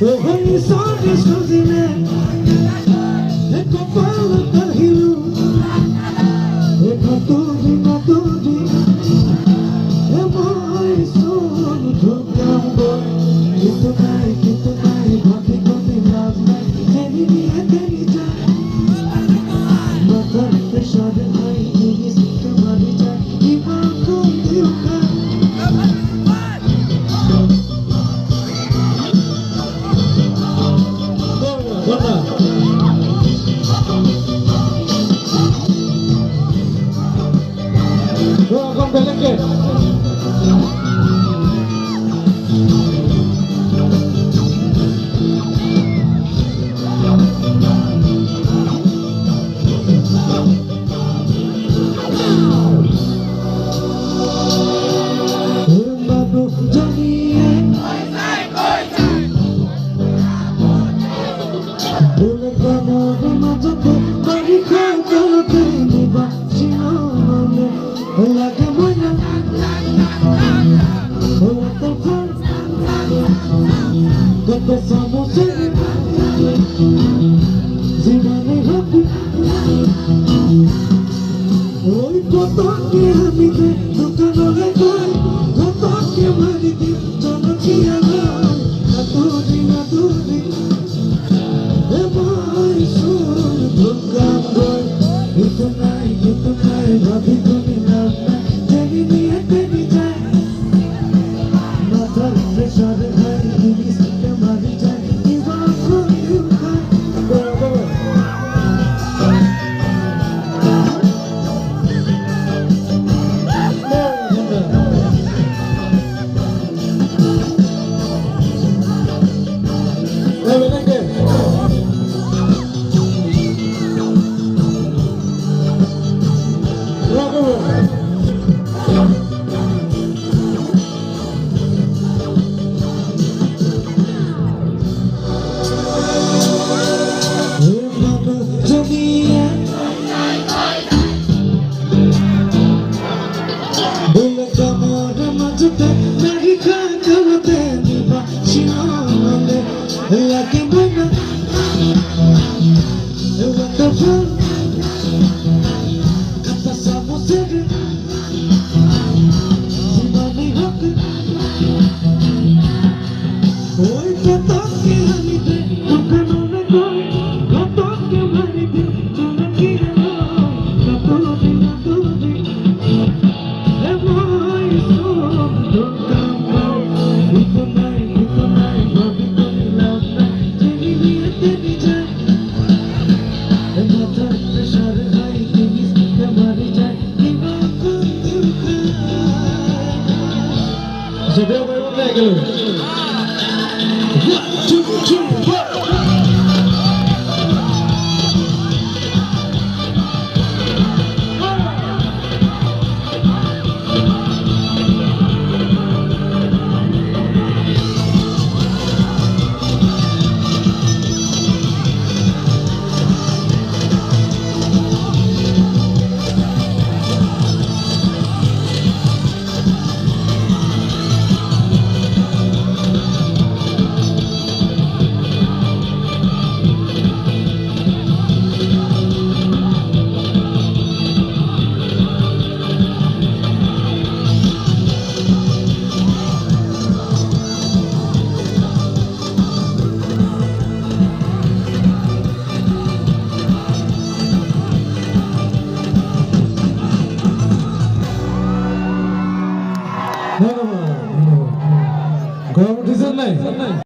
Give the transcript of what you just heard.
ওই সঙ্গে সজিলে কপাল কাহিলু কতদিন কতদিন মই সোন ধুকাম বই কিন্তু নাই ভাবি কবি লাভ নাই তেরি নিয়ে তেরি যায় মাথার প্রেশার নাই জিনিস মারি যায় ইমান কমতি উঠা con Belenque. Empezamos জীবনে হবে ওই কত কি আমি দোকানে কই কত কি মারি দি জনকি আমার আতুরি এ ভাই সুর ধুকাম বই কিন্তু নাই ভাবি তুমি নাম তেরি নিয়ে তেরি যায় মাথার প্রেশার হাই জিনিস মারি যায় Like buena, wonderful. Pasamos el Simani Hock. Hoy que toque a mi te, nunca no me doy. No toque a mi te, yo no quiero. No toque. Le voy solo, nunca más. Y tonight, baby, so there we go. 1, 2, 3, 4. No. Go on,